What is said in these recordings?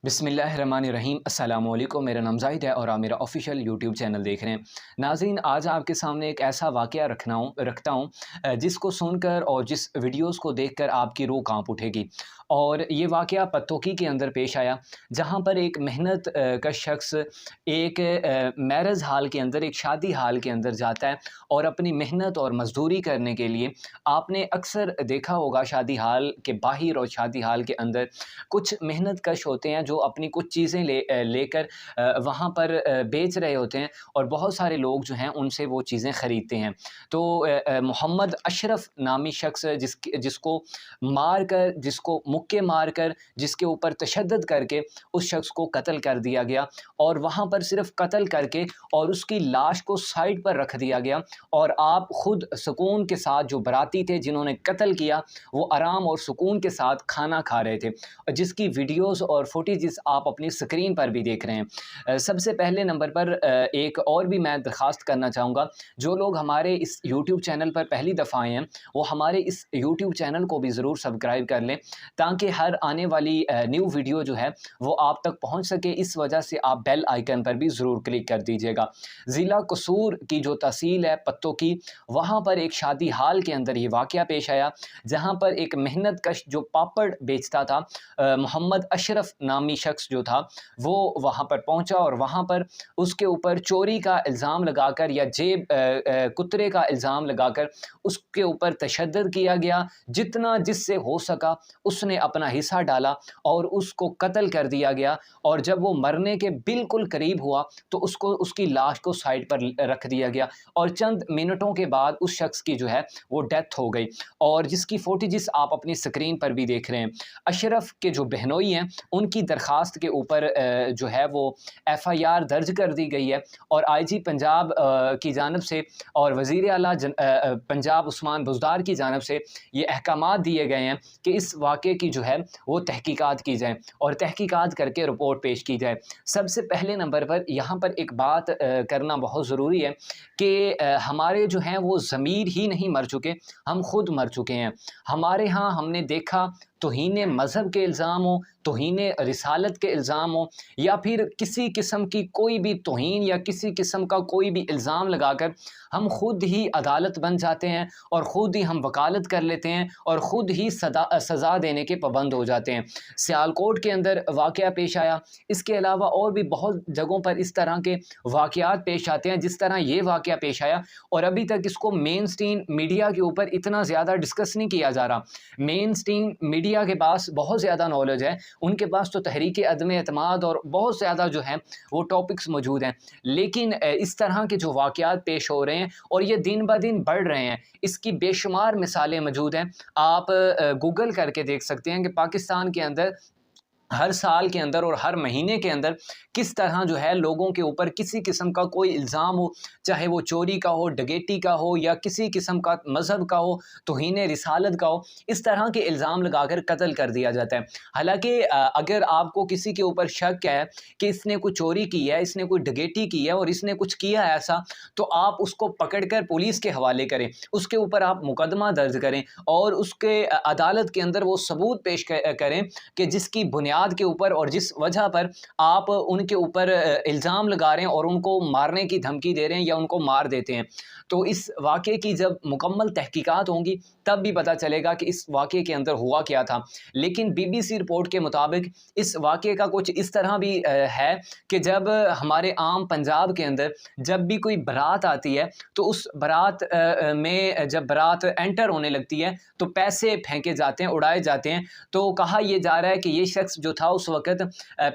बिस्मिल्लाहिर्रहमानिर्रहीम। अस्सलाम वालेकुम। मेरा नाम ज़ाहिद है और आप मेरा ऑफिशियल यूट्यूब चैनल देख रहे हैं। नाज़रीन, आज आपके सामने एक ऐसा वाक़या रखता हूँ जिसको सुनकर और जिस वीडियोज़ को देखकर आपकी रूह कांप उठेगी। और ये वाक़या पत्तोकी के अंदर पेश आया, जहाँ पर एक मेहनत का शख्स एक मैरिज हाल के अंदर, एक शादी हाल के अंदर जाता है और अपनी मेहनत और मज़दूरी करने के लिए, आपने अक्सर देखा होगा शादी हाल के बाहर और शादी हाल के अंदर कुछ मेहनत कश होते हैं जो अपनी कुछ चीज़ें लेकर वहाँ पर बेच रहे होते हैं और बहुत सारे लोग जो हैं उनसे वो चीज़ें ख़रीदते हैं। तो मोहम्मद अशरफ नामी शख्स जिसको मार कर, जिसको मुक्के मार कर, जिसके ऊपर तशद्दुद करके उस शख्स को कत्ल कर दिया गया और वहाँ पर सिर्फ़ कत्ल करके और उसकी लाश को साइड पर रख दिया गया और आप ख़ुद सुकून के साथ, जो बराती थे जिन्होंने कत्ल किया, वो आराम और सुकून के साथ खाना खा रहे थे, जिसकी वीडियोज़ और फुटेजेस आप अपनी स्क्रीन पर भी देख रहे हैं। सबसे पहले नंबर पर एक और भी मैं दरख्वास्त करना चाहूँगा, जो लोग हमारे इस यूट्यूब चैनल पर पहली दफ़ा आए हैं वो हमारे इस यूट्यूब चैनल को भी ज़रूर सब्सक्राइब कर लें, ताकि हर आने वाली न्यू वीडियो जो है वो आप तक पहुँच सके। इस वजह से आप बेल आइकन पर भी ज़रूर क्लिक कर दीजिएगा। ज़िला कसूर की जो तहसील है पत्तोकी, वहाँ पर एक शादी हाल के अंदर ये वाक़या पेश आया, जहाँ पर एक मेहनत कश जो पापड़ बेचता था, मोहम्मद अशरफ नामी शख्स जो था, वो वहाँ पर पहुँचा और वहाँ पर उसके ऊपर चोरी का इल्ज़ाम लगाकर या जेब कुतरे का इल्ज़ाम लगाकर उसके ऊपर तशद्दुद किया गया। जितना जिससे हो सका उसने अपना हिस्सा डाला और उसको कत्ल कर दिया गया और जब वो मरने के बिल्कुल करीब हुआ तो उसको, उसकी लाश को साइड पर रख दिया गया और चंद मिनटों के बाद उस शख्स की जो है वो डेथ हो गई, और जिसकी फुटेजेस आप अपनी स्क्रीन पर भी देख रहे हैं। अशरफ के जो बहनोई हैं उनकी दरख्वास्त के ऊपर जो है वो FIR दर्ज कर दी गई है और IG पंजाब की जानिब से और वज़ीर आला पंजाब उस्मान बुज़दार की जानिब से ये अहकामात दिए गए हैं कि इस वाक़े की जो है वो तहकीकात की जाए और तहकीकात करके रिपोर्ट पेश की जाए। सबसे पहले नंबर पर यहाँ पर एक बात करना बहुत ज़रूरी है कि हमारे जो हैं वो ज़मीर ही नहीं मर चुके, हम खुद मर चुके हैं। हमारे यहाँ हमने देखा तौहीन मज़हब के इल्ज़ाम हो, तौहीन रिसालत के इल्ज़ाम हो, या फिर किसी किस्म की कोई भी तौहीन या किसी किस्म का कोई भी इल्ज़ाम लगाकर हम खुद ही अदालत बन जाते हैं और ख़ुद ही हम वकालत कर लेते हैं और ख़ुद ही सज़ा देने के पाबंद हो जाते हैं। सियालकोट के अंदर वाक़या पेश आया, इसके अलावा और भी बहुत जगहों पर इस तरह के वाक़यात पेश आते हैं जिस तरह ये वाक़या पेश आया, और अभी तक इसको मेन स्ट्रीम मीडिया के ऊपर इतना ज़्यादा डिस्कस नहीं किया जा रहा। मेन स्ट्रीम मीडिया के पास बहुत ज़्यादा नॉलेज है, उनके पास तो तहरीक अदम एतमाद और बहुत ज़्यादा जो है वो टॉपिक्स मौजूद हैं, लेकिन इस तरह के जो वाक़यात पेश हो रहे हैं और ये दिन ब दिन बढ़ रहे हैं, इसकी बेशुमार मिसालें मौजूद हैं। आप गूगल करके देख सकते हैं कि पाकिस्तान के अंदर हर साल के अंदर और हर महीने के अंदर किस तरह जो है लोगों के ऊपर किसी किस्म का कोई इल्ज़ाम हो, चाहे वो चोरी का हो, डकैती का हो, या किसी किस्म का मज़हब का हो, तौहीन रिसालत का हो, इस तरह के इल्ज़ाम लगाकर कत्ल कर दिया जाता है। हालांकि अगर आपको किसी के ऊपर शक है कि इसने कोई चोरी की है, इसने कोई डकैती की है और इसने कुछ किया है ऐसा, तो आप उसको पकड़कर पुलिस के हवाले करें, उसके ऊपर आप मुकदमा दर्ज करें और उसके अदालत के अंदर वो सबूत पेश करें कि जिसकी बुनियाद के ऊपर और जिस वजह पर आप उनके ऊपर इल्ज़ाम लगा रहे हैं और उनको मारने की धमकी दे रहे हैं या उनको मार देते हैं। तो इस वाक़े की जब मुकम्मल तहकीकात होंगी तब भी पता चलेगा कि इस वाक़े के अंदर हुआ क्या था। लेकिन BBC रिपोर्ट के मुताबिक इस वाक़े का कुछ इस तरह भी है कि जब हमारे आम पंजाब के अंदर जब भी कोई बारात आती है तो उस बारात में जब बारात एंटर होने लगती है तो पैसे फेंके जाते हैं, उड़ाए जाते हैं। तो कहा यह जा रहा है कि ये शख्स जो था उस वक़्त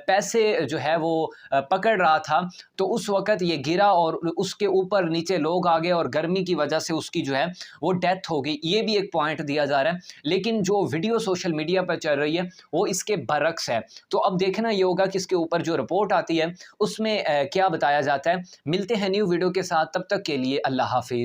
पैसे जो है वो पकड़ रहा था, तो उस वक़्त ये गिरा और उसके ऊपर नीचे लोग आ गए और गर्मी की वजह से उसकी जो है वो डेथ हो गई। ये भी एक पॉइंट दिया जा रहा है, लेकिन जो वीडियो सोशल मीडिया पर चल रही है वो इसके बरक्स है। तो अब देखना ये होगा कि इसके ऊपर जो रिपोर्ट आती है उसमें क्या बताया जाता है। मिलते हैं न्यू वीडियो के साथ, तब तक के लिए अल्लाह हाफ़िज़।